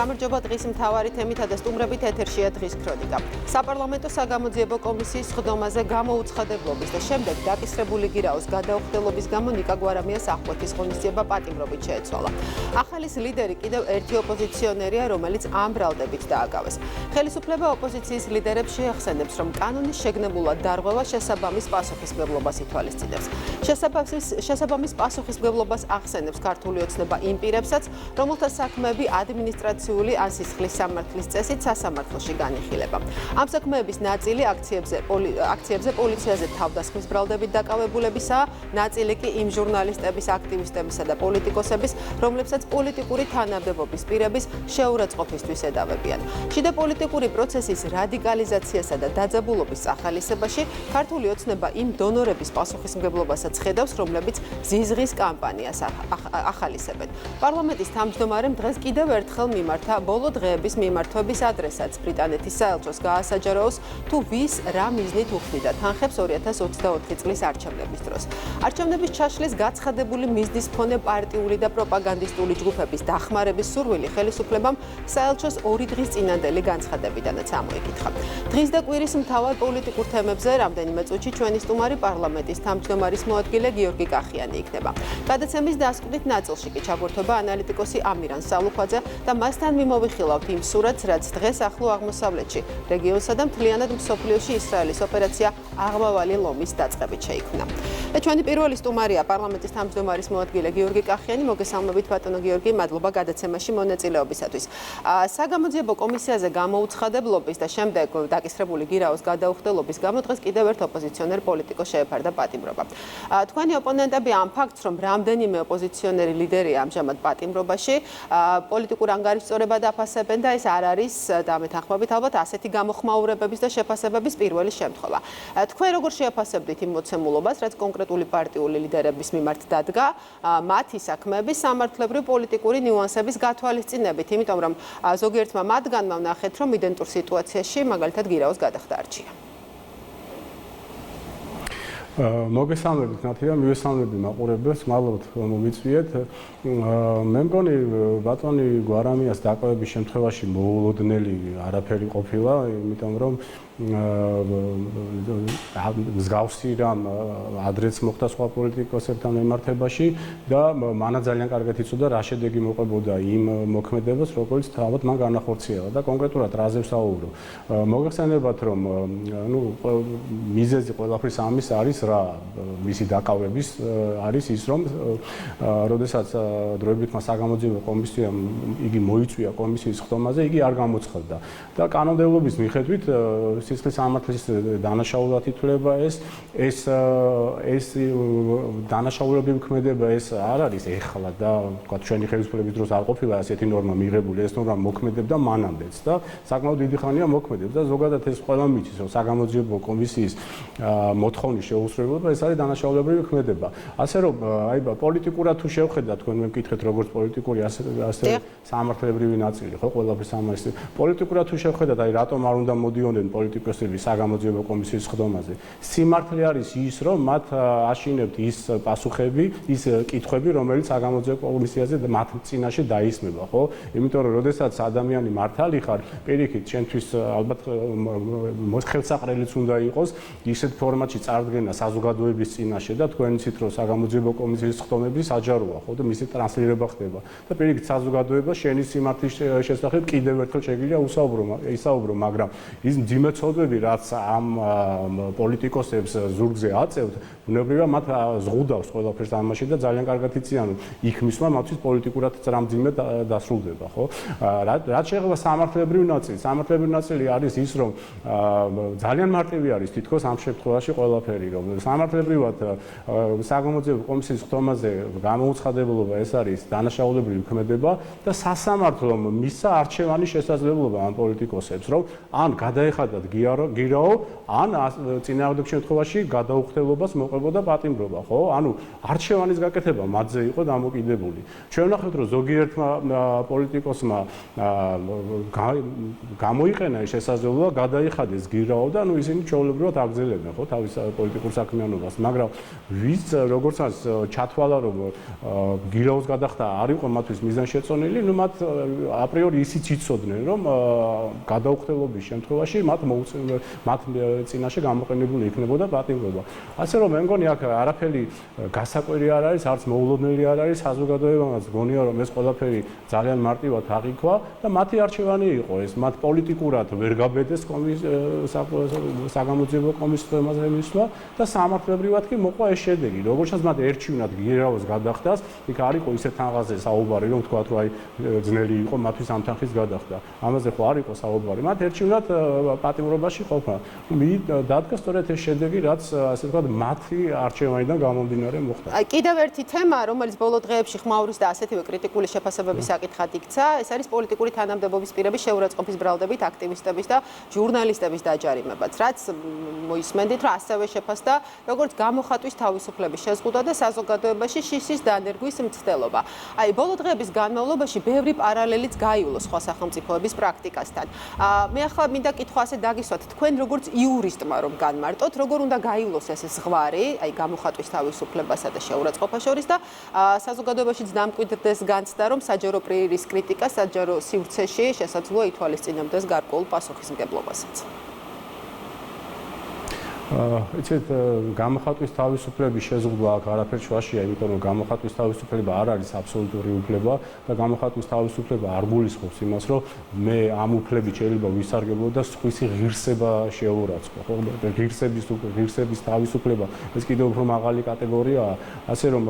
გამარჯობა დღის მთავარი თემითა და სტუმრებით ეთერშია დღის ქრონიკა. საპარლამენტო საგამოძიებო კომისიის ხდომაზე გამოუცხადებლობის და შემდეგ დაკისრებული გირაოს გადაუხდელობის გამო ნიკა გვარამიას აღკვეთის ღონისძიება პატიმრობით შეეცვალა. ახალის ლიდერი კიდევ ერთი ოპოზიციონერია, რომელიც ამ ბრალდებით დააგავეს. ხელისუფლება ოპოზიციის ლიდერებს შეახსენებს, რომ კანონის შეგნებულად დარღვევა შესაბამის პასუხისმგებლობას ითვალისწინებს. შესაბამის პასუხისმგებლობას ახსენებს ქართული ოცნება იმ პირებსაც, რომელთა საქმეები ადმინისტრაციული ან სისხლის სამართლის წესით სასამართლოში განიხილება. ამ საქმეების ნაწილი აქციებზე პოლიციაზე თავდასხმის ბრალდებით დაკავებულებისაა, ნაწილი კი იმ ჟურნალისტების, აქტივისტებისა და პოლიტიკოსების, რომლებსაც პოლიტიკური თანამდებობის პირების შეურაცხყოფისთვის ედავებიან. შიდა პოლიტიკური პროცესის რადიკალიზაციასა და დაძაბულობის წახალისებაში ქართული ოცნება იმ დონორების პასუხისმგებლობასაც ხედავს, რომლებიც ზიზღის კამპანიას ახალისებენ. პარლამენტის თავმჯდომარემ დღეს კიდევ ერთხელ მიმართა ბოლო დღეების მიმართვების ადრესატს ბრიტანეთის საელჩოს გაასაჯაროოს, თუ ვის რა მიზნით უხდიდა თანხებს 2024 წლის არჩევნების დროს. არჩევნების ჩაშლის გაცხადებული მიზნის მქონე პარტიული და პროპაგანდისტული ჯგუფების დახმარების სურვილი ხელისუფლებამ საელჩოს 2 დღის წინანდელი განცხადებიდანაც ამოიკითხა. დღის და კვირის მთავარ პოლიტიკურ თემებზე რამდენიმე წუთში ჩვენი სტუმარი პარლამენტის თავმჯდომარის მოადგილე გიორგი კახიანი იქნება. გადაცემის დასკვნით ნაწილში კი ჩაგვერთვება ანალიტიკოსი ამირან სალუხვაძე და მასთან მიმოვიხილავთ იმ სურათს, რაც დღეს ახლო აღმოსავლეთში, რეგიონსა და მთლიანად მსოფლიოში ისრაელის ოპერაცია აღმავალი ლომის დაწყებით შეიქმნა. და ჩვენი პირველი სტუმარია პარლამენტის თავმჯდომარის მოადგილე გიორგი კახიანი. მოგესალმებით ბატონო გიორგი, მადლობა გადაცემაში მონაწილეობისათვის. საგამოძიებო კომისიაზე გამოუცხადებლობის და შემდეგ დაკისრებული გირაოს გადაუხდელობის გამო დღეს კიდევ ერთ ოპოზიციონერ პოლიტიკოს შეეფარდა პატიმრობა. თქვენი ოპონენტები ამ ფაქტს, რომ რამდენიმე ოპოზიციონერი ლიდერია ამჟამად პატიმრობაში, პოლიტიკურ ანგარიშწორებად დაფასებენ და ეს არ არის დამეთანხმებით ალბათ ასეთი გამოხმაურებების და შეფასებების პირველი შემთხვევა. თქვენ როგორ შეაფასებდით იმ მოცემულობას, რაც კონკრეტული პარტიული ლიდერების მიმართ დადგა, მათი საქმეების სამართლებრივ პოლიტიკური ნიუანსების გათვალისწინებით, იმიტომ რომ ზოგიერთმა მათგანმა ვნახეთ, რომ იდენტურ სიტუაციაში მაგალითად გირაოს გადახდა არჩია. მოგესალმებით ნათია, მივესალმები მაყურებელს, მადლობთ რომ მოვიწვიეთ. მე მგონი ბატონი გვარამიას დაკავების შემთხვევაში მოულოდნელი არაფერი ყოფილა, იმიტომ რომ მსგავსი რამ ადრეც მოხდა სხვა პოლიტიკოსებთან მიმართებაში და მანაც ძალიან კარგად იცოდა რა შედეგი მოყვებოდა იმ მოქმედებას, როგორც თავად მან განახორციელა და კონკრეტულად რაზე ვსაუბრო. მოგეხსენებათ, რომ მიზეზი ყველაფრის ამის არის რა, მისი დაკავების არის ის, რომ როდესაც დროებითმა საგამოძიებო კომისიამ იგი მოიწვია კომისიის ხდომაზე, იგი არ გამოცხადდა და კანონმდებლობის მიხედვით სისხლის სამართლის დანაშაულად ითვლება ეს დანაშაულები მოქმედება ეს არ არის ეხლა და თქვა ჩვენი ხელისუფლების დროს არ ყოფილა ასეთი ნორმა მიღებული, ეს ნორმა მოქმედებდა მანამდეც და საკმაოდ დიდი ხანია მოქმედებს და ზოგადად ეს ყველა მიცის, რომ საგამოძიებო კომისიის მოთხოვნის შეუსრულებლობა ეს არის დანაშაულებრივი მოქმედება. ასე რომ აი პოლიტიკურად თუ შევხედათ, თქვენ მე მკითხეთ როგორც პოლიტიკური ასე სამართლებრივი ნაწილი, ხო, ყველაფერს ამას პოლიტიკურად თუ შევხედათ, აი რატომ არ უნდა მოდიოდნენ პოლიტიკოსები საგამოძიებო კომისიის ხდომაზე. სიმართლე არის ის, რომ მათ აშინებთ ის პასუხები, ის კითხვები, რომელიც საგამოძიებო კომისიაზე მათ წინაშე დაისმება, ხო? იმიტომ რომ როდესაც ადამიანი მართალი ხარ, პირიქით, შენთვის ალბათ ხელსაყრელიც უნდა იყოს ისეთ ფორმატში წარდგენა საზოგადოების წინაშე და თქვენ იცით, რომ საგამოძიებო კომისიის ხდომები საჯაროა, ხო, და მისი ტრანსლირება ხდება. და პირიქით, საზოგადოება შენი სიმართლის შესახებ კიდევ ერთხელ შეგვიძლია ისაუბრო, მაგრამ ის ძიმეცოდები, რაც ამ პოლიტიკოსებს ზურგზე აწევთ, ბუნებრივია მათ ზღუდავს ყველაფერს ამაში და ძალიან კარგად იციან, რომ იქ მისვლა მათთვის პოლიტიკურად ძრამძიმე დასრულდება, ხო? რაც შეეხება სამართლებრივ ნაწილს, სამართლებრივი ნაწილი არის ის, რომ ძალიან მარტივი არის თითქოს ამ შემთხვევაში ყველაფერი, რომ სამართლებრივად საგამოძიებო კომისიის ხდომაზე გამოუცხადებლობა ეს არის დანაშაულებრივი მოქმედება და სასამართლომ მისცა არჩევანის შესაძლებლობა ამ პოლიტიკოსებს, რომ ან გადაეხადათ გირაო, ან წინააღმდეგ შემთხვევაში გადაუხდელობას მოყვებოდა პატიმრობა, ხო? ანუ არჩევანის გაკეთება მათზე იყო დამოკიდებული. ჩვენ ვნახეთ, რომ ზოგიერთმა პოლიტიკოსმა გამოიყენა ეს შესაძლებლობა, გადაიხადეს გირაო და ანუ ისინი ჩვეულებრივად აგრძელებენ, ხო, თავის პოლიტიკურ საქმიანობას, მაგრამ ვის როგორც ჩათვალა, რომ გირაოს გადახდა არ იყო მათთვის მიზანშეწონილი, ნუ მათ აპრიორი ისიც იცოდნენ, რომ გადაუხდელობის შემთხვევაში მათ წინაშე გამოყენებული იქნებოდა პატიმრობა. ასე რომ მე მგონი აქ არაფერი გასაკვირი არ არის, არც მოულოდნელი არ არის, საზოგადოებამაც გონია რომ ეს ყველაფერი ძალიან მარტივად აღიქვა და მათი არჩევანი იყო ეს, მათ პოლიტიკურად ვერ გაბედეს საგამოძიებო კომისიაზე მისვლა და სამართლებრივად კი მოყვა ეს შედეგი. როგორც მათ ერჩივნათ გირაოს გადახდას, იქ არ იყო ისეთ თანხაზე საუბარი, რომ თქვათ რომ აი ძნელი იყო მათთვის ამ თანხის გადახდა. ამაზე ხო არ იყო საუბარი. მათ ერჩივნათ პატიმრობაში ყოფნა. დადგა სწორედ ეს შედეგი, რაც ასე ვთქვათ, მათი არჩევანიდან გამომდინარე მოხდა. კიდევ ერთი თემა, რომელიც ბოლო დღეებში ხმაურის და ასეთივე კრიტიკული შეფასებების საკითხად იქცა, ეს არის პოლიტიკური თანამდებობის პირების შეურაცხყოფის ბრალდებით აქტივისტების და ჟურნალისტების დაჯარიმებაც, რაც მოისმენდით, რომ ასევე შეფასდა როგორც გამოხატვის თავისუფლების შეზღუდვა და საზოგადოებაში შიშის დანერგვის მცდელობა. აი, ბოლო დღეების განმავლობაში ბევრი პარალელიც გაივლო სხვა სახელმწიფოების პრაქტიკასთან. მე ახლა მინდა კითხვა ასე დაგისვათ, თქვენ როგორც იურისტმა რომ განმარტოთ, როგორ უნდა გაივლოს ეს ზღვარი, აი გამოხატვის თავისუფლებასა და შეურაცხყოფას შორის და საზოგადოებაშიც დამკვიდრდეს განცდა, რომ საჯარო პირის კრიტიკა საჯარო სივრცეში შესაძლოა ითვალისწინებდეს გარკვეულ პასუხისმგებლობასაც. იცით, გამოხატვის თავისუფლების შეზღუდვა აქ არაფერ შუაშია, იმიტომ რომ გამოხატვის თავისუფლება არ არის აბსოლუტური უფლება და გამოხატვის თავისუფლება არ გულისხმობს იმას, რომ მე ამ უფლებით შეიძლება ვისარგებლო და სხვისი ღირსება შეურაცხყო, ხო? ღირსების თავისუფლება ეს კიდევ უფრო მაღალი კატეგორიაა, ასე რომ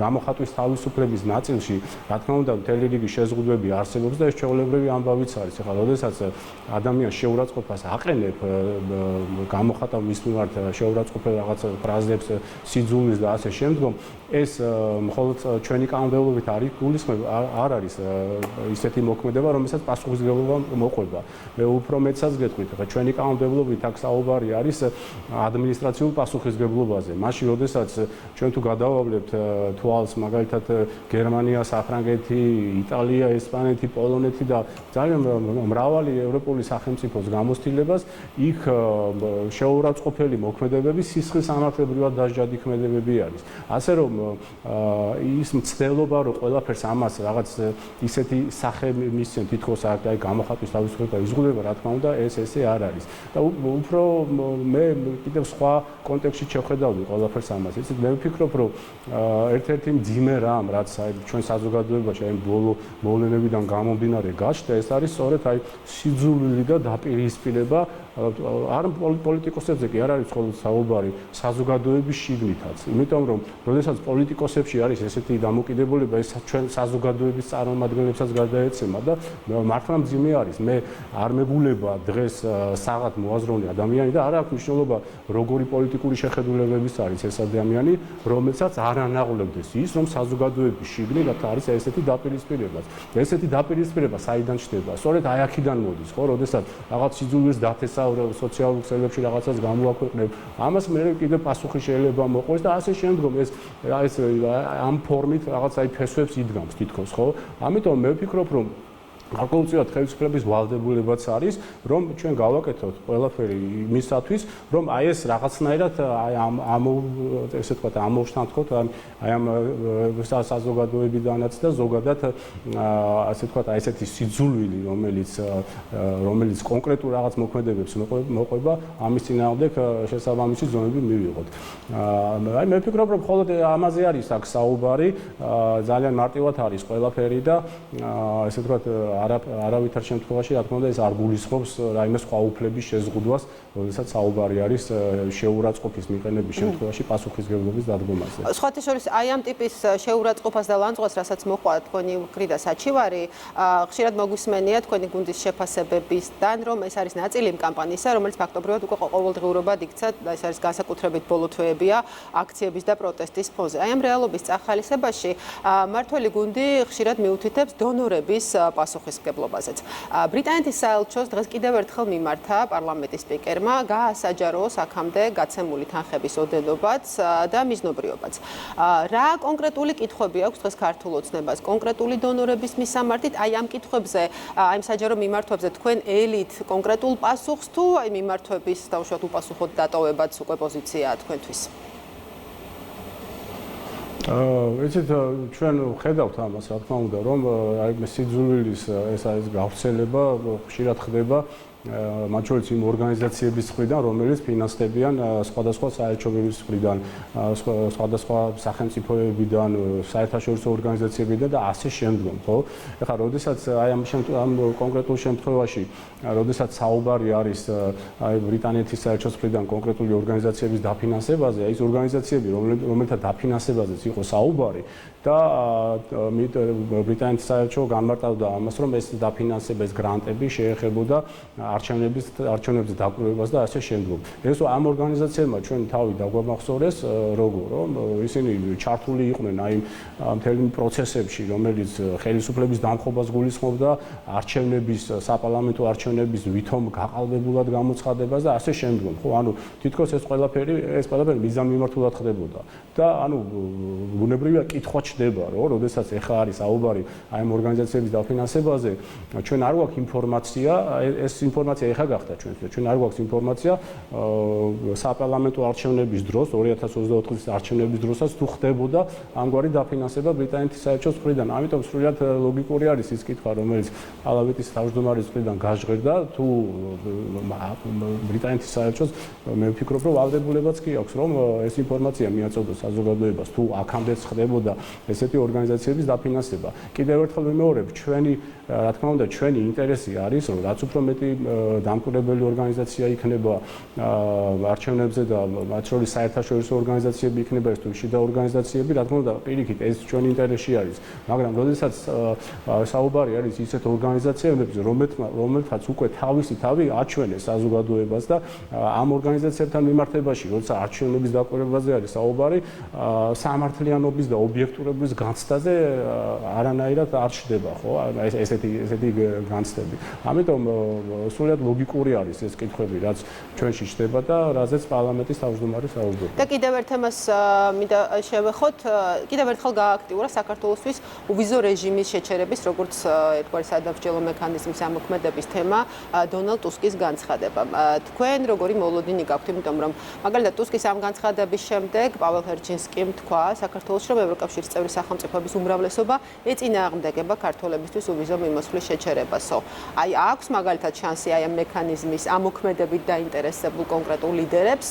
გამოხატვის თავისუფლების ნაწილში, რა თქმა უნდა, მთელი რიგი შეზღუდვები არსებობს და ეს ჩვეულებრივი ამბავიც არის. ახლა, როდესაც ადამიანს შეურაცხყოფას აყენებ, გამოხატავ მის შეურაცხყოფელ რაღაც ფრაზებს, სიძულვილს და ასე შემდგომ, ეს მხოლოდ ჩვენი კანონმდებლობით არ არის ისეთი მოქმედება, რომელსაც პასუხისმგებლობა მოყვება. მე უფრო მეტსაც გეტყვით, ხა ჩვენი კანონმდებლობით აქ საუბარი არის ადმინისტრაციულ პასუხისმგებლობაზე. მაშინ, როდესაც ჩვენ თუ გადავავლებთ თვალს, მაგალითად, გერმანია, საფრანგეთი, იტალია, ესპანეთი, პოლონეთი და ძალიან მრავალი ევროპული სახელმწიფოს გამოცდილებას, იქ შეურაცხყოფელი მოქმედებები სისხლის სამართლებრივად დასჯადი ქმედებები არის. ასე რომ ის მცდელობა, რომ ყველაფერს ამას რაღაც ისეთი სახე მისცენ, თითქოს აი გამოხატვის თავისუფლება იზღუდება, რა თქმა უნდა, ესე არ არის. და უფრო მე კიდევ სხვა კონტექსტში შევხედავდი ყველაფერს ამას. იცით, მე ვფიქრობ, რომ ერთ-ერთი მძიმე რამ, რაც აი ჩვენ საზოგადოებაში აი მოვლენებიდან გამომდინარე გაჩნდა, ეს არის სწორედ აი სიძულვილი და დაპირისპირება არ პოლიტიკოსებზე კი არ არის მხოლოდ საუბარი, საზოგადოების შიგნითაც. იმიტომ რომ, როდესაც პოლიტიკოსებში არის ესეთი დამოკიდებულება, ეს ჩვენ საზოგადოების წარმომადგენლებსაც გადაეცემა და მართლა მძიმე არის. მე არ მეგულება დღეს საღად მოაზროვნე ადამიანი და არ აქვს მნიშვნელობა, როგორი პოლიტიკური შეხედულებების არის ეს ადამიანი, რომელსაც არ ანაღლებდეს ის, რომ საზოგადოების შიგნით არის ესეთი დაპირისპირება. ესეთი დაპირისპირება საიდან ჩნდება? სწორედ აი აქედან მოდის, ხო, როდესაც რაღაც სიძულვილს დათესავ სოციალურ ქსელებში რაღაცას გამოაქვეყნებ, ამას მე კიდევ პასუხი შეიძლება მოყვეს და ასე შემდგომ ეს ამ ფორმით რაღაც აი ფესვებს იდგამს თითქოს, ხო? ამიტომ მე ვფიქრობ, რომ გარკვეულწილად ხელისუფლების ვალდებულებაც არის, რომ ჩვენ გავაკეთოთ ყველაფერი იმისათვის, რომ აი ეს რაღაცნაირად აი ესე ვთქვათ, ამოვშთანთქოთ აი ამ საზოგადოებიდანაც და ზოგადად ასე ვთქვათ, აი ესეთი სიძულვილი, რომელიც კონკრეტულ რაღაც მოქმედებებს მოყვება, ამის წინააღმდეგ შესაბამისი ზომები მივიღოთ. აი მე ვფიქრობ, რომ მხოლოდ ამაზე არის აქ საუბარი, ძალიან მარტივად არის ყველაფერი და ესე ვთქვათ არავითარ შემთხვევაში, რა თქმა უნდა, ეს არ გულისხმობს რაიმე სხვა უფლების შეზღუდვას, როდესაც საუბარი არის შეურაცხყოფის მიყენების შემთხვევაში პასუხისმგებლობის დადგომაზე. სხვათა შორის, აი ამ ტიპის შეურაცხყოფას და ლანძღვას, რასაც მოყვა თქვენი მხრიდან საჩივარი, ხშირად მოგვისმენია თქვენი გუნდის შეფასებებისგან, რომ ეს არის ნაწილი იმ კამპანიისა, რომელიც ფაქტობრივად უკვე ყოველდღიურობად იქცა, ეს არის განსაკუთრებით ბოლო თვეებია აქციების და პროტესტის ფონზე. აი ამ რეალობის წახალისებაში მმართველი გუნდი ხშირად მიუთითებს დონორების პასუხისმგებლობას. პასუხისმგებლობაზეც. ბრიტანეთის საელჩოს დღეს კიდევ ერთხელ მიმართა პარლამენტის სპიკერმა გაასაჯარო აქამდე გაცემული თანხების ოდენობაც და მიზნობრიობაც. რა კონკრეტული კითხვები აქვს დღეს ქართულ ოცნებას კონკრეტული დონორების მისამართით? აი ამ კითხვებზე, აი ამ საჯარო მიმართვებზე თქვენ ელით კონკრეტულ პასუხს თუ აი მიმართვების თავშოთ უპასუხოდ დატოვებაც უკვე პოზიციაა თქვენთვის? იცით, ჩვენ ხედავთ ამას, რა თქმა უნდა, რომ აი სიძულვილის ეს გავრცელება ხშირად ხდება მათ შორის იმ ორგანიზაციების მხრიდან, რომელიც ფინანსდებიან სხვადასხვა საელჩოების მხრიდან, სხვადასხვა სახელმწიფოებიდან, საერთაშორისო ორგანიზაციებიდან და ასე შემდგომ, ხო? ეხლა, როდესაც აი ამ კონკრეტულ შემთხვევაში, როდესაც საუბარი არის აი ბრიტანეთის საელჩოს მხრიდან კონკრეტული ორგანიზაციების დაფინანსებაზე, აი ეს ორგანიზაციები, რომელთა დაფინანსებაზეც იყო საუბარი და ბრიტანეთის საელჩო განმარტავდა ამას, რომ ეს დაფინანსება, ეს გრანტები შეეხებოდა არჩევნებზე დაკვირვებას და ასე შემდგომ. ეს ამ ორგანიზაციებმა ჩვენ თავი დაგვამახსოვრეს, როგორ რომ ისინი ჩართული იყვნენ აი მთელი პროცესებში, რომელიც ხელისუფლების დამხობას გულისხმობდა არჩევნების, საპარლამენტო არჩევნების ვითომ გაყალბებულად გამოცხადებას და ასე შემდგომ. ხო, ანუ თითქოს ეს ყველაფერი მიზანმიმართულად ხდებოდა. და ანუ ბუნებრივია კითხვა ჩდება, რომ როდესაც ეხლა არის საუბარი აი ამ ორგანიზაციების დაფინანსებაზე, ჩვენ არ გვაქვს ინფორმაცია, ეს ინფორმაცია ეხა გახდა ჩვენთვის. ჩვენ არ გვაქვს ინფორმაცია საპარლამენტო არჩევნების დროს, 2024 წლის არჩევნების დროსაც თუ ხდებოდა ამგვარი დაფინანსება ბრიტანეთის საელჩოს მხრიდან. ამიტომ სრულიად ლოგიკური არის ის კითხვა, რომელიც პარლამენტის თავმჯდომარის მხრიდან გაჟღერდა, თუ ბრიტანეთის საელჩოს მე ვფიქრობ, რომ ვალდებულებაც კი აქვს, რომ ეს ინფორმაცია მიაწოდოს საზოგადოებას, თუ აქამდეც ხდებოდა ესეთი ორგანიზაციების დაფინანსება. კიდევ ერთხელ ვიმეორებ, ჩვენი, რა თქმა უნდა, ჩვენი ინტერესი არის, რომ რაც უფრო მეტი დამკვირვებელი ორგანიზაცია იქნება არჩევნებზე და მათ შორის საერთაშორისო ორგანიზაციები იქნება ეს თუ შიდა ორგანიზაციები, რა თქმა უნდა, პირიქით ეს ჩვენი ინტერესში არის. მაგრამ როდესაც საუბარი არის ისეთ ორგანიზაციებზე, რომელთაც უკვე თავისი თავი აჩვენეს საზოგადოებას და ამ ორგანიზაციებთან მიმართებაში, როცა არჩევნების დაკვირვებაზე არის საუბარი, სამართლიანობის და ობიექტურობის განცდაზე არანაირად არ ჩდება, ხო? ესეთი განცდები. ამიტომ სრულიად ლოგიკური არის ეს კითხვები, რაც ჩვენში ჩდება და რაზეც პარლამენტის თავმჯდომარე საუბრობს. და კიდევ ერთ თემას მინდა შევეხოთ, კიდევ ერთხელ გააქტიურა საქართველოსთვის უვიზო რეჟიმის შეჩერების, როგორც ერთგვარი სადამსჯელო მექანიზმის ამოქმედების თემა, დონალდ ტუსკის განცხადება. თქვენ როგორი მოლოდინი გაქვთ, იმიტომ რომ მაგალითად ტუსკის ამ განცხადების შემდეგ პაվել ჰერჩინსკიმ თქვა საქართველოს, რომ ევროკავშირის წევრი სახელმწიფოების უმრავლესობა ეწინააღმდეგება ქართველებისთვის უვიზო მიმოსვლის შეჩერებასო. აი აქვს მაგალითად შანსი აი ამ მექანიზმის ამოქმედებით დაინტერესებულ კონკრეტულ ლიდერებს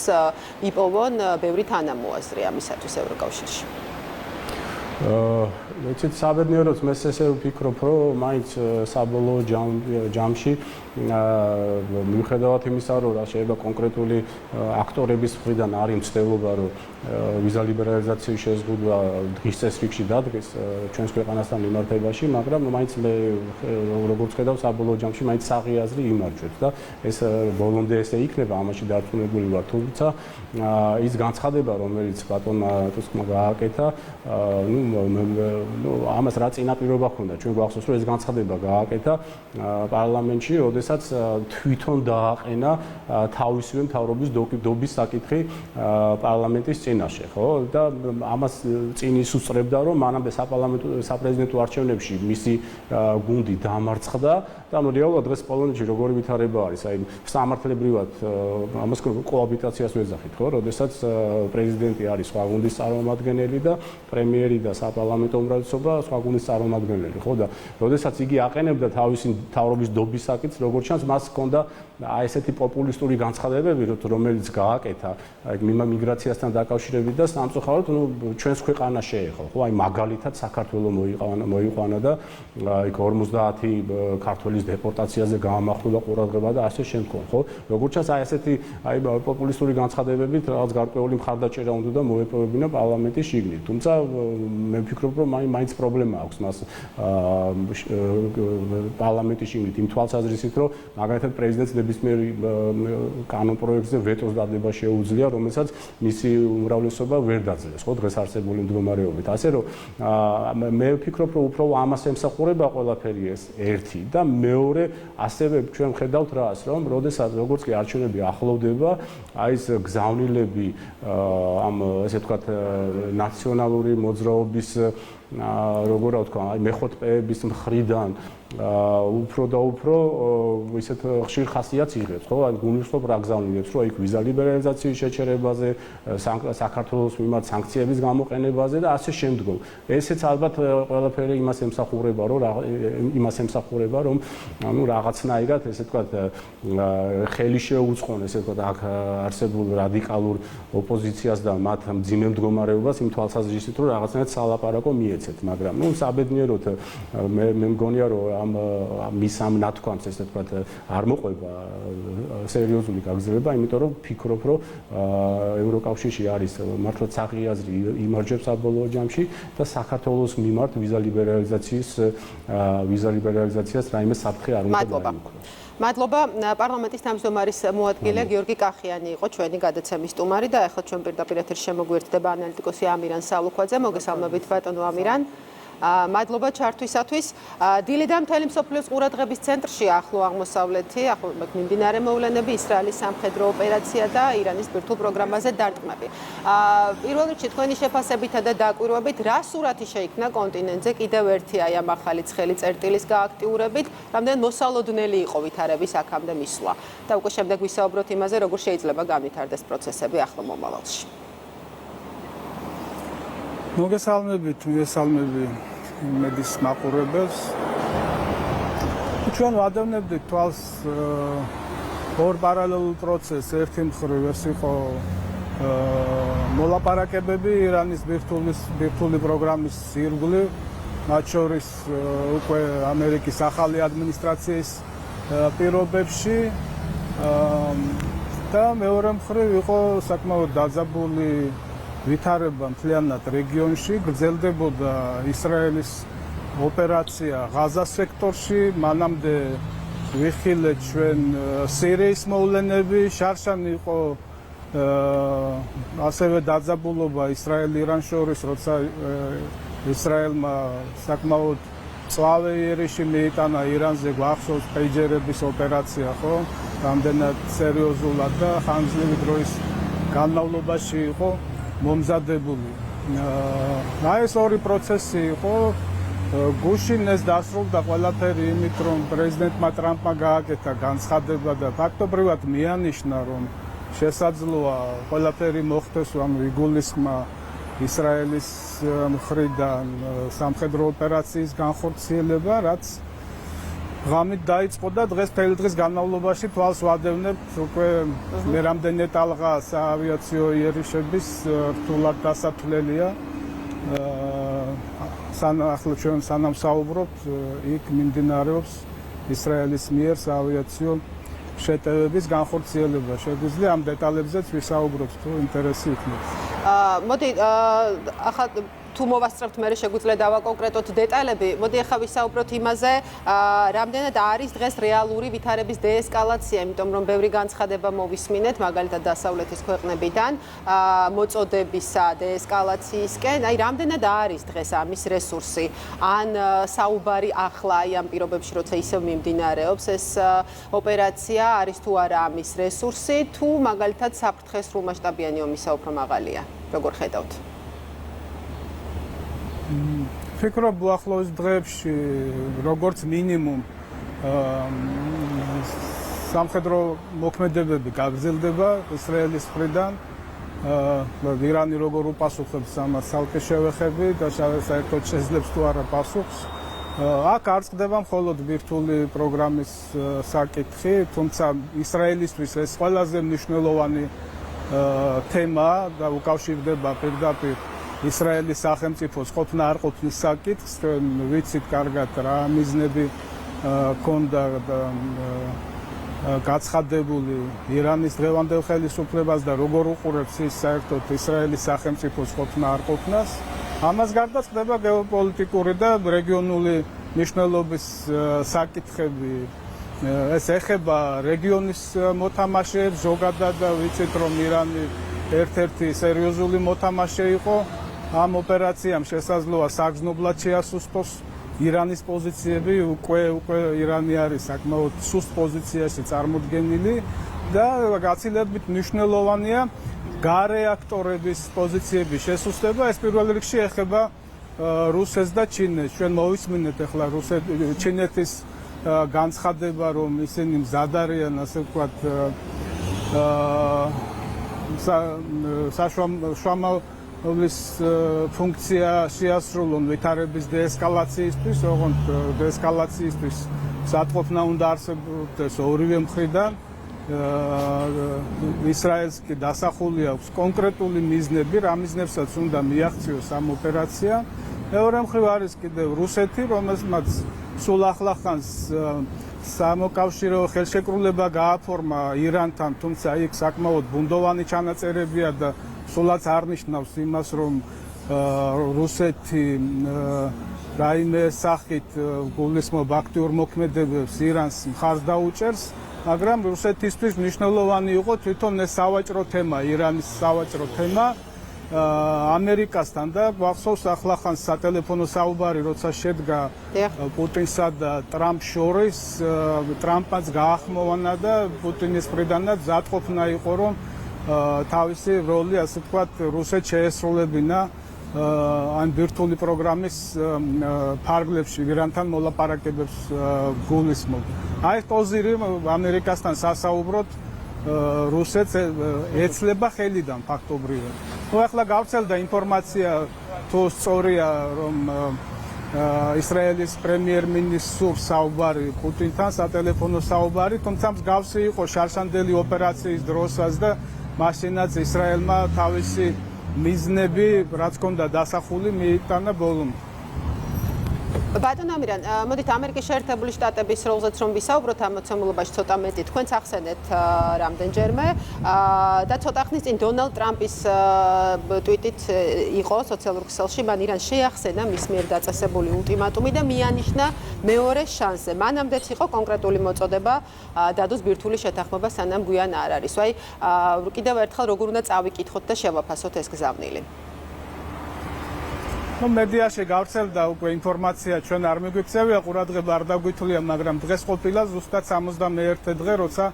იპოვონ ბევრი თანამოაზრი ამისათვის ევროკავშირში. ეცეთ საბედნიეროდ მე ესე ვფიქრობ, რომ მაინც საბოლოო ჯამში მიუხედავად იმისა, რომ რა შეიძლება კონკრეტული აქტორების მხრიდან არის მცდელობა, რომ ვიზა ლიბერალიზაციის შეზღუდვა დღის წესრიგში დადგეს ჩვენს ქვეყანასთან მიმართებაში, მაგრამ მაინც მე როგორც ხედავ საბოლოო ჯამში მაინც საღი აზრი იმარჯვებს და ეს ბოლომდე ესე იქნება, ამაში დარწმუნებული ვარ, თუმცა ის განცხადება, რომელიც ბატონმა ტუსკმა გააკეთა, ამას რა წინაპირობა ჰქონდა, ჩვენ გვახსოვს, რომ ეს განცხადება გააკეთა პარლამენტში, როდესაც თვითონ დააყენა თავისივე მთავრობის დობის საკითხი პარლამენტის წინაშე, ხო? და ამას წინ ის უსწრებდა, რომ მანამდე საპრეზიდენტო არჩევნებში მისი გუნდი დამარცხდა და რეალურად დღეს პოლონეთში როგორი ვითარება არის, აი სამართლებრივად ამას კოაბიტაციას ვეძახით, ხო? როდესაც პრეზიდენტი არის სხვა გუნდის წარმომადგენელი და პრემიერი და საპარლამენტო უმრავლესობა სხვა გუნდის წარმომადგენელი, ხო? და როდესაც იგი აყენებდა თავისი მთავრობის დობის საკითხს, როგორც ჩანს, მას ჰქონდა აი ესეთი პოპულისტური განცხადებები, რომელიც გააკეთა აი მიგრაციასთან დაკავშირებით და სამწუხაროდ, ჩვენს ქვეყანას შეეხო, ხო? აი მაგალითად საქართველოს მოიყვანა და აი 50 ქართველის დეპორტაციაზე გაამახვილა ყურადღება და ასე შემდგომ, ხო? როგორც ჩანს, აი ესეთი აი პოპულისტური განცხადებებით რაღაც გარკვეული მხარდაჭერა უნდა და მოეპოვებინა პარლამენტის შიგნით. თუმცა მე ვფიქრობ, რომ მაინც პრობლემა აქვს მას პარლამენტის შიგნით იმ თვალსაზრისით, რომ რომ მაგალითად პრეზიდენტს ნებისმიერ კანონპროექტზე ვეტოს დადება შეუძლია, რომელსაც მისი უმრავლესობა ვერ დაძლევს, ხო, დღეს არსებული მდგომარეობით. ასე რომ მე ვფიქრობ, რომ უფრო ამას ემსახურება ყველაფერი ეს ერთი და მეორე ასევე ჩვენ ვხედავთ რას, რომ როდესაც როგორც კი არჩევნები ახლოვდება, აი ეს გზავნილები ამ ესე ვთქვათ ნაციონალური მოძრაობის როგორ ვთქვა, აი მეხუთეების მხრიდან უფრო და უფრო ისეთ ხშირ ხასიათს იღებს, ხო? აი გულისხმობ რა გზავნილებს, რომ იქ ვიზა ლიბერალიზაციის შეჩერებაზე, საქართველოს მიმართ სანქციების გამოყენებაზე და ასე შემდგომ. ესეც ალბათ ყველაფერი იმას ემსახურება, რომ ანუ რაღაცნაირად ესე ვთქვათ ხელი შეუწყონ ესე ვთქვათ აქ არსებულ რადიკალურ ოპოზიციას და მათ მძიმე მდგომარეობას იმ თვალსაზრისით, რომ რაღაცნაირად სალაპარაკო მიეცეთ, მაგრამ ნუ საბედნიეროდ მე მგონია, რომ მის ამ ნათქვამს ესე ვთქვათ არ მოყვება სერიოზული გაგრძელება, იმიტომ რომ ფიქრობ, რომ ევროკავშირში არის მართლაც აღიაზრი იმარჯვებს საბოლოო ჯამში და საქართველოს მიმართ ვიზა ლიბერალიზაციას რაიმე საფრთხე არ უნდა დაიმკვიდროს. მადლობა. პარლამენტის თავმჯდომარის მოადგილე გიორგი კახიანი იყო ჩვენი გადაცემის სტუმარი და ახლა ჩვენ პირდაპირ ეთერში შემოგვიერთდება ანალიტიკოსი ამირან სალუქვაძე. მოგესალმებით ბატონო ამირან. მადლობა ჩართვისათვის. დილი და მთელი მსოფლიოს ყურადღების ცენტრში ახლო აღმოსავლეთი, ახლო მიმდინარე მოვლენები, ისრაელის სამხედრო ოპერაცია და ირანის ბირთვულ პროგრამაზე დარტყმები. პირველ რიგში თქვენი შეფასებითა და დაკვირვებით, რა სურათი შეიქმნა კონტინენტზე კიდევ ერთი აი ამ ახალი ცხელი წერტილის გააქტიურებით, რამდენ მოსალოდნელი იყო ვითარების აქამდე მისვლა. და უკვე შემდეგ ვისაუბროთ იმაზე, როგორ შეიძლება განვითარდეს პროცესები ახლო მომავალში. მოგესალმებით, მედიის მაყურებელს. ჩვენ ვადევნებდით თვალს ორ პარალელურ პროცესს, ერთი მხრივ ეს იყო მოლაპარაკებები ირანის ბირთვული პროგრამის ირგვლივ, მათ შორის უკვე ამერიკის ახალი ადმინისტრაციის პირობებში და მეორე მხრივ იყო საკმაოდ დაძაბული ვითარება მთლიანად რეგიონში, გრძელდებოდა ისრაელის ოპერაცია ღაზას სექტორში, მანამდე ვიხილეთ ჩვენ სირიის მოვლენები, შარშანი იყო ასევე დაძაბულობა ისრაელ-ირან შორის, როცა ისრაელმა საკმაოდ მწვავე იერიში მიიტანა ირანზე, გვახსოვს პეიჯერების ოპერაცია, ხო? რამდენად სერიოზულად და ხანგრძლივი დროის განმავლობაში იყო მომზადებული. აი ეს ორი პროცესი იყო. გუშინ ეს დასრულდა ყველაფერი იმით, რომ პრეზიდენტმა ტრამპმა გააკეთა განცხადება და ფაქტობრივად მიანიშნა, რომ შესაძლოა ყველაფერი მოხდეს, ანუ იგულისხმა ისრაელის მხრიდან სამხედრო ოპერაციის განხორციელება, რაც ღამით დაიწყო და დღეს მთელი დღის განმავლობაში თვალს ვადევნებთ უკვე მე რამდენი ტალღა საავიაციო იერიშების რთულად დასათვლელია. ახლა ჩვენ სანამ საუბრობთ, იქ მიმდინარეობს ისრაელის მიერ საავიაციო შეტევების განხორციელება. შეგვიძლია ამ დეტალებზეც ვისაუბროთ, თუ ინტერესი იქნება. მოდი ახლა თუ მოვასწრებთ მე შეგვიძლია დავაკონკრეტოთ დეტალები. მოდი ახლა ვისაუბროთ იმაზე, რამდენად არის დღეს რეალური ვითარების დეესკალაცია, იმიტომ რომ ბევრი განცხადება მოვისმინეთ, მაგალითად დასავლეთის ქვეყნებიდან, მოწოდებისა დეესკალაციისკენ. აი, რამდენად არის დღეს ამის რესურსი? ან საუბარი ახლა აი ამ პირობებში, როცა ისევ მიმდინარეობს ეს ოპერაცია, არის თუ არა ამის რესურსი, თუ მაგალითად საფრთხე სრულმასშტაბიანი ომისა უფრო მაღალია? როგორ ხედავთ? ფიქრობ უახლოეს დღეებში როგორც მინიმუმ სამხედრო მოქმედებები გაგრძელდება ისრაელის მხრიდან. ირანი როგორ უპასუხებს ამას ცალკე შევეხები და საერთოდ შეძლებს თუ არა პასუხს. აქ არ წყდება მხოლოდ ბირთვული პროგრამის საკითხი, თუმცა ისრაელისთვის ეს ყველაზე მნიშვნელოვანი თემაა და უკავშირდება პირდაპირ ისრაელის სახელმწიფოს ყოფნა არ ყოფნის საკითხს. ჩვენ ვიცით კარგად რა მიზნები ჰქონდა გაცხადებული ირანის დღევანდელ ხელისუფლებას და როგორ უყურებს ის საერთოდ ისრაელის სახელმწიფოს ყოფნა არ ყოფნას. ამას გარდა ხდება გეოპოლიტიკური და რეგიონული მნიშვნელობის საკითხები, ეს ეხება რეგიონის მოთამაშეებს ზოგადად და ვიცით რომ ირანი ერთ-ერთი სერიოზული მოთამაშე იყო ამ ოპერაციამ შესაძლოა საგრძნობლად შეასუსტოს ირანის პოზიციები უკვე ირანი არის საკმაოდ სუსტ პოზიციაში წარმოდგენილი და გაცილებით მნიშვნელოვანია გარე აქტორების პოზიციების შესუსტება ეს პირველ რიგში ეხება რუსეთს და ჩინეთს ჩვენ მოვისმინეთ ახლა ჩინეთის განცხადება რომ ისინი მზად არიან ასე ვთქვათ შუამავლის ფუნქცია შეასრულონ ვითარების დეესკალაციისთვის, ოღონდ დეესკალაციისთვის სათყოფნა უნდა არსებობდეს ორივე მხრიდან. ისრაელს კი დასახული აქვს კონკრეტული მიზნები, რა მიზნებსაც უნდა მიაღწიოს ამ ოპერაცია. მეორე მხრივ არის კიდევ რუსეთი, რომელსაც სულ ახლახანს სამოკავშირეო ხელშეკრულება გააფორმა ირანთან, თუმცა იქ საკმაოდ ბუნდოვანი ჩანაწერებია და სულაც არნიშნავს იმას, რომ რუსეთი რაიმე სახით გულისხმობ აქტიურ მოქმედებებს ირანს მხარს დაუჭერს, მაგრამ რუსეთისთვის მნიშვნელოვანი იყო თვითონ ეს სავაჭრო თემა, ირანის სავაჭრო თემა ამერიკასთან და გვახსოვს ახლახანს სატელეფონო საუბარი, როცა შედგა პუტინსა და ტრამპს შორის, ტრამპმაც გაახმოვანა და პუტინის მხრიდანაც მზადყოფნა იყო, რომ თავისი როლი, ასე ვთქვათ, რუსეთს შეესრულებინა ან ბირთვული პროგრამის ფარგლებში ირანთან მოლაპარაკებებს გულისხმობ. აი პოზირი ამერიკასთან სასაუბროდ რუსეთს ეცლება ხელიდან ფაქტობრივად. ნუ ახლა გავრცელდა ინფორმაცია თუ სწორია რომ ისრაელის პრემიერ-მინისტრს სურს საუბარი პუტინთან, სატელეფონო საუბარი, თუმცა მსგავსი იყო შარშანდელი ოპერაციის დროსაც და მაშინაც ისრაელმა თავისი მიზნები, რაც ჰქონდა დასახული, მიიტანა ბოლომდე. ბატონ ამირან, მოდით ამერიკის შეერთებული შტატების როლზეც რომ ვისაუბროთ ამ მოცემულობაში ცოტა მეტი, თქვენც ახსენეთ რამდენჯერმე და ცოტა ხნის წინ დონალდ ტრამპის ტვიტით იყო სოციალურ ქსელში, მან ირანს შეახსენა მის მიერ დაწესებული ულტიმატუმი და მიანიშნა მეორე შანსზე. მანამდეც იყო კონკრეტული მოწოდება დადოს ბირთვული შეთანხმება, სანამ გვიან არ არის. აი, კიდევ ერთხელ როგორ უნდა წავიკითხოთ და შევაფასოთ ეს გზავნილი. ნუ მედიაში გავრცელდა უკვე ინფორმაცია, ჩვენ არ მიგვიქცევია, ყურადღება არ დაგვითვლია, მაგრამ დღეს ყოფილა ზუსტად 61 დღე, როცა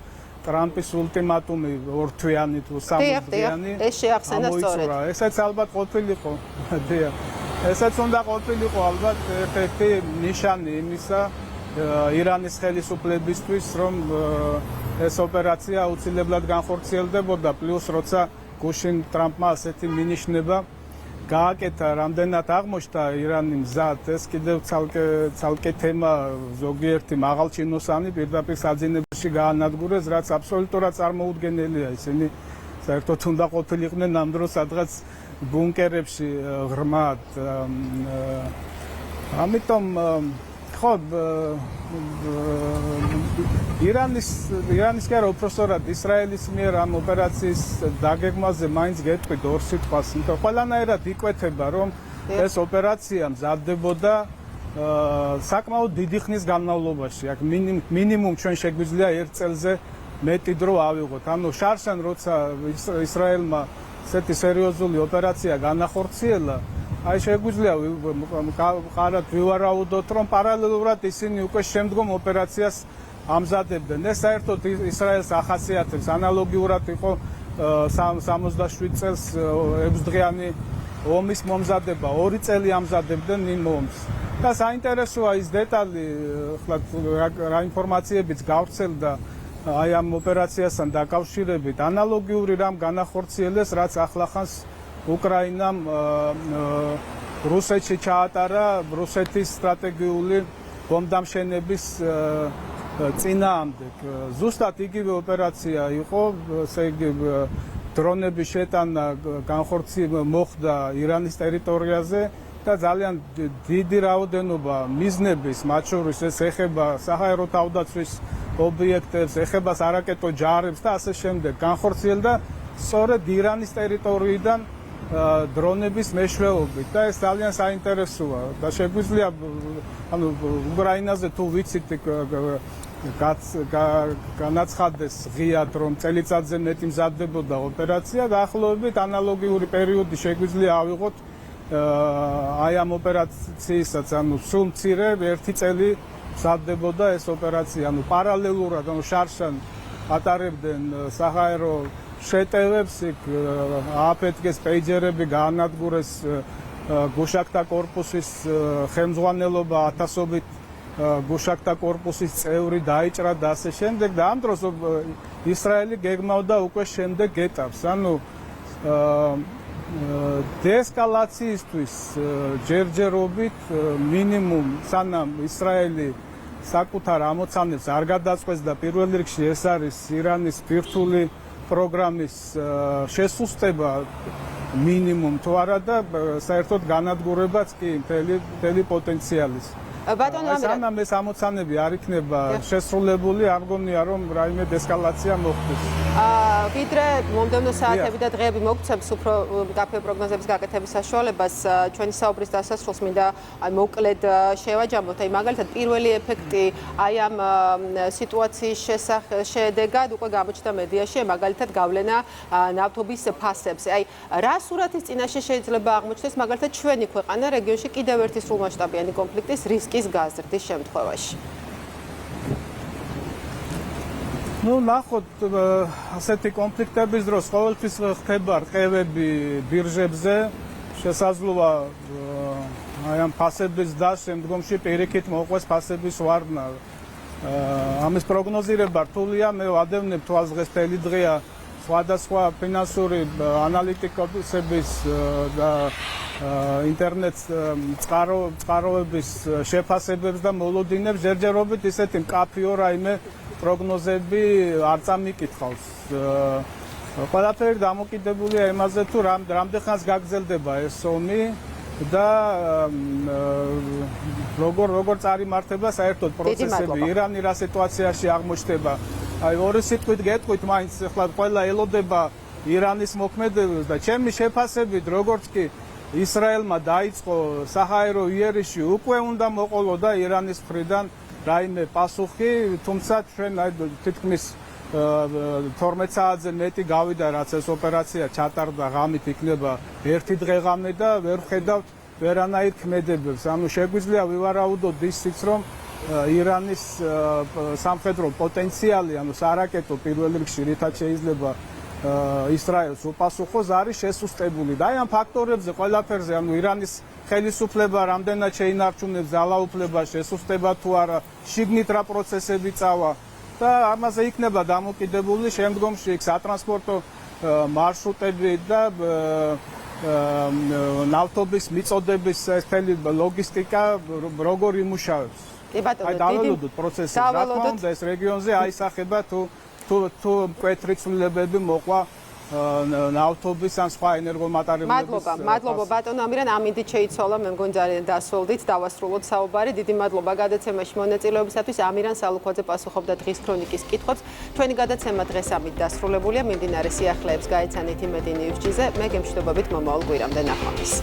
ტრამპის ულტიმატუმი ორთვიანი თუ სამუდრიანი ეს შეახსენა სწორედ. ესაც ალბათ ყოფილიყო. დიახ. ესაც უნდა ყოფილიყო ალბათ ერთ-ერთი ნიშანი იმისა ირანის ხელისუფლებისთვის, რომ ეს ოპერაცია აუცილებლად განხორციელდებოდა, პლუს როცა გუშინ ტრამპმა ასეთი მინიშნება გააკეთა, რამდენად აღმოჩნდა ირანი მზად, ეს კიდევ ცალკე თემა, ზოგიერთი მაღალჩინოსანი პირდაპირ საძინებელში გაანადგურეს, რაც აბსოლუტურად წარმოუდგენელია. ისინი საერთოდ უნდა ყოფილიყვნენ ამ დროს სადღაც ბუნკერებში ღრმად. ამიტომ ხო ირანის კი არა, უпростоრად ისრაელის მიერ ამ ოპერაციის დაგეგმვაზე მაინც გეტყვით ორ სიტყვას, იმიტომ ყველანაირად იკვეთება, რომ ეს ოპერაცია მზადდებოდა საკმაოდ დიდი ხნის განმავლობაში. აქ მინიმუმ ჩვენ შეგვიძლია 1 წელზე მეტი დრო ავიღოთ. ანუ შარშან როცა ისრაელმა ესეთი სერიოზული ოპერაცია განახორციელა, აი შეგვიძლია ყარად ვივარაუდოთ, რომ პარალელურად ისინი უკვე შემდგომ ოპერაციას ამზადებდნენ. ეს საერთოდ ისრაელს ახასიათებს, ანალოგიურად იყო 67 წელს 6 დღიანი ომის მომზადება, 2 წელი ამზადებდნენ იმ ომს. და საინტერესოა ის დეტალი, ახლა რა ინფორმაციებიც გავრცელდა აი ამ ოპერაციასთან დაკავშირებით, ანალოგიური რამ განახორციელეს, რაც ახლახანს უკრაინამ რუსეთში ჩაატარა რუსეთის სტრატეგიული ბომბდამშენების წინააღმდეგ. ზუსტად იგივე ოპერაცია იყო, ესე იგი დრონების შეტანა მოხდა ირანის ტერიტორიაზე და ძალიან დიდი რაოდენობა მიზნების, მათ შორის ეს ეხება საჰაერო თავდაცვის ობიექტებს, ეხება სარაკეტო ჯარებს და ასე შემდეგ განხორციელდა სწორედ ირანის ტერიტორიიდან დრონების მეშვეობით და ეს ძალიან საინტერესოა და შეგვიძლია ანუ უკრაინაზე თუ ვიცით განაცხადეს ღიად რომ წელიწადზე მეტი მზადდებოდა ოპერაცია დაახლოებით ანალოგიური პერიოდი შეგვიძლია ავიღოთ აი ამ ოპერაციისაც ანუ სულ მცირე 1 წელი მზადდებოდა ეს ოპერაცია ანუ პარალელურად ანუ შარშან ატარებდნენ საჰაერო შეტევებს აფეთქეს პეიჯერები გაანადგურეს გუშაკთა კორპუსის ხელმძღვანელობა ათასობით გუშაკთა კორპუსის წევრი დაიჭრა და ასე შემდეგ და ამ დროს ისრაელი გეგმავდა უკვე შემდეგ ეტაპს ანუ დეესკალაციისთვის ჯერჯერობით პროგრამის სანამ ისრაელი საკუთარ ამოცანებს არ გადაწყვეტს და პირველ რიგში ეს არის ირანის ბირთვული პროგრამის შესუსტება მინიმუმ თუ არა და საერთოდ განადგურებაც კი მთელი პოტენციალის. ბატონო ამირან სანამ ეს ამოცანები არ იქნება შესრულებული, არ მგონია რომ რაიმე დესკალაცია მოხდეს. ვიდრე მომდევნო საათები და დღეები მოგცემს უფრო დაფე პროგნოზების გაკეთების საშუალებას, ჩვენი საუბრის დასასრულს მინდა მოკლედ შევაჯამოთ. აი მაგალითად პირველი ეფექტი აი ამ სიტუაციის შედეგად უკვე გამოჩნდა მედიაში, მაგალითად გავლენა ნავთობის ფასებზე. აი რა სურათის წინაშე შეიძლება აღმოჩნდეს მაგალითად ჩვენი ქვეყანა რეგიონში კიდევ ერთი სრულმასშტაბიანი კონფლიქტის რისკის გაზრდის შემთხვევაში. Ну, ნახოთ, ასეთი კონფლიქტების დროს ყოველთვის ხდება რყევები ბირჟებზე, შესაძლოა აი ამ ფასების და შემდგომში პირიქით მოყვეს ფასების ვარდნა. ამის პროგნოზირება რთულია, მე ვადევნებ თვალს დღეს მთელი დღეა სხვადასხვა ფინანსური ანალიტიკოსების და ინტერნეტ წყაროების შეფასებებს და მოლოდინებს ჯერჯერობით ისეთი მკაფიო რაიმე პროგნოზები არ წამიკითხავს. ყველაფერი დამოკიდებულია იმაზე თუ რამდენხანს გაგრძელდება ეს ომი და როგორ წარიმართება საერთოდ პროცესები, ირანი რა სიტუაციაში აღმოჩნდება. აი ორი სიტყვით გეტყვით, მაინც ახლა ყველა ელოდება ირანის მოქმედებას და ჩემი შეფასებით როგორც კი ისრაელმა დაიწყო საჰაერო იერიში უკვე უნდა მოყოლოდა ირანის მხრიდან რაიმე პასუხი, თუმცა ჩვენ თითქმის 12 საათზე მეტი გავიდა რაც ეს ოპერაცია ჩატარდა, ღამით იქნება 1 დღე-ღამე და ვერ ვხედავთ ვერანაირ ქმედებებს. ანუ შეგვიძლია ვივარაუდოთ ისიც რომ ირანის სამხედრო პოტენციალი, ანუ სარაკეტო პირველ რიგში რითაც შეიძლება ისრაელს უპასუხოს არის შესუსტებული და აი ამ ფაქტორებზე ყველაფერზე ანუ ირანის ხელისუფლება რამდენად შეინარჩუნებს ძალაუფლებას შესუსტება თუ არა შიგნით რა პროცესები წავა და ამაზე იქნება დამოკიდებული შემდგომში იქ სატრანსპორტო მარშრუტები და ნავთობის მიწოდების მთელი ლოგისტიკა როგორ იმუშავებს. აი დავალოდოთ პროცესს რა თქმა უნდა ეს რეგიონზე აისახება თუ მკვეთრი ცვლილებები მოყვა ნავთობის ან სხვა ენერგომატარებლების. მადლობა ბატონო ამირან, ამინდით შეიცვალა, მე მგონი ძალიან დასრულდით, დავასრულოთ საუბარი. დიდი მადლობა გადაცემაში მონაწილეობისათვის. ამირან სალუქვაძე პასუხობდა დღის ქრონიკის კითხვებს. ჩვენი გადაცემა დღეს ამით დასრულებულია. მიმდინარე სიახლეებს გაეცანით იმედი ნიუზ-ზე. მე გემშვიდობებით მომავალ კვირამდე ნახვამდის.